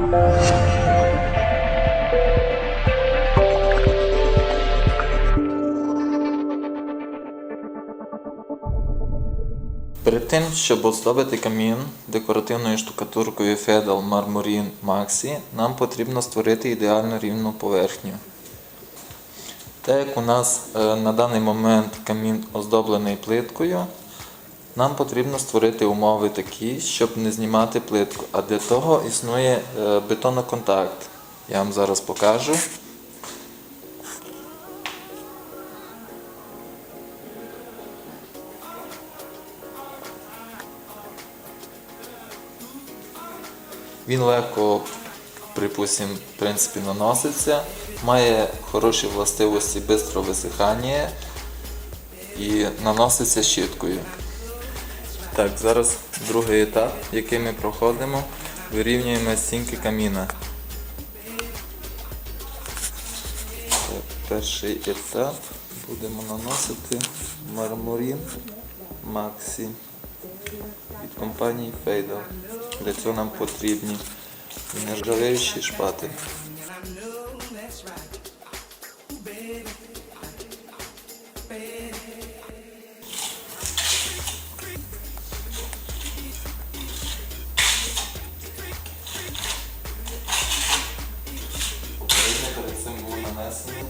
Перед тим, щоб оздобити камін декоративною штукатуркою Fedal Marmorin Maxi, нам потрібно створити ідеально рівну поверхню. Так як у нас на даний момент камін оздоблений плиткою, нам потрібно створити умови такі, щоб не знімати плитку, а для того існує бетоноконтакт. Я вам зараз покажу. Він легко, припустимо, в принципі, наноситься, має хороші властивості швидкого висихання і наноситься щіткою. Так, зараз другий етап, який ми проходимо, вирівнюємо стінки каміна. Так, перший етап будемо наносити Marmorin Maxi від компанії Fedal. Для цього нам потрібні нержавіючі шпателі. Попередньо перед цим був нанесений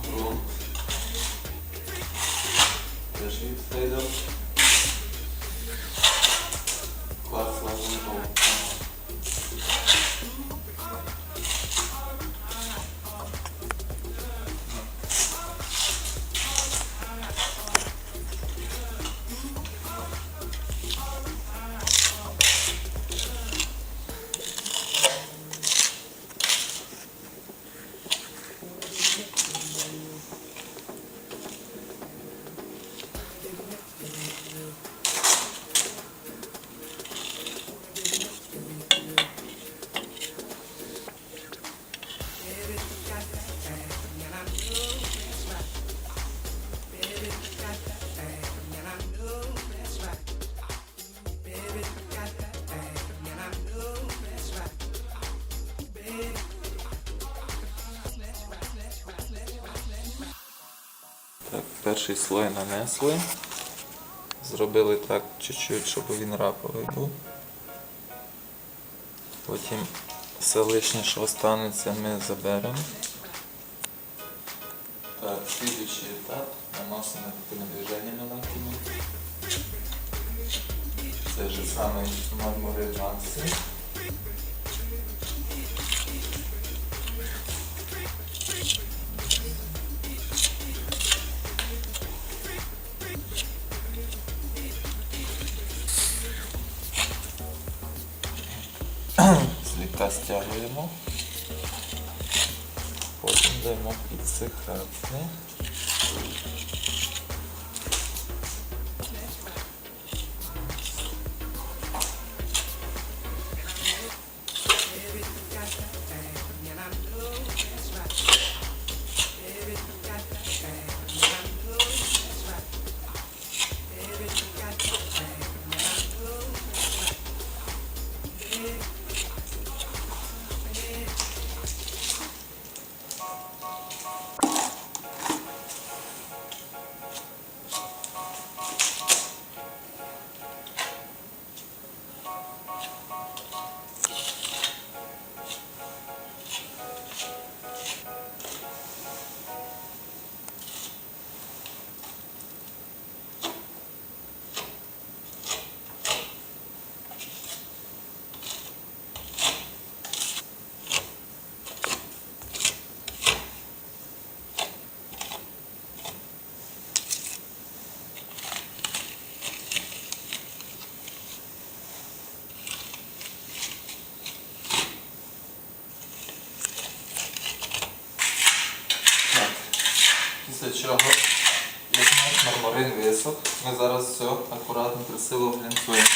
ґрунт теж від Fedal. Так, перший слой нанесли. Зробили так чуть-чуть, щоб він раповий був. Потім все лишнє, що останеться, ми заберемо. Так, слідуючий етап наносимо такими движеннями легкими. Це ж самий Marmorin Maxi. Злегка стягуємо, потім даємо підсихати. Після чого, як наш мармурин висох, ми зараз все акуратно, красиво глянцюємо.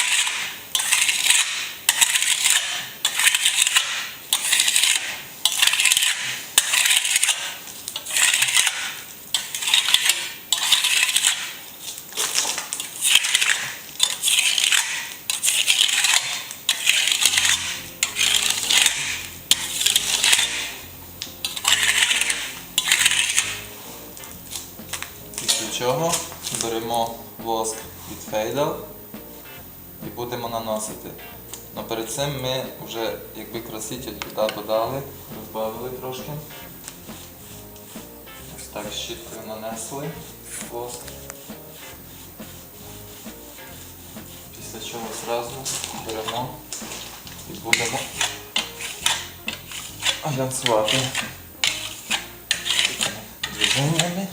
чого беремо воск від Фейдал і будемо наносити. Но перед цим ми вже якби краситель туди додали, розбавили трошки. Ось так щіткою нанесли воск. Після чого зразу беремо і будемо глянцювати такими движеннями.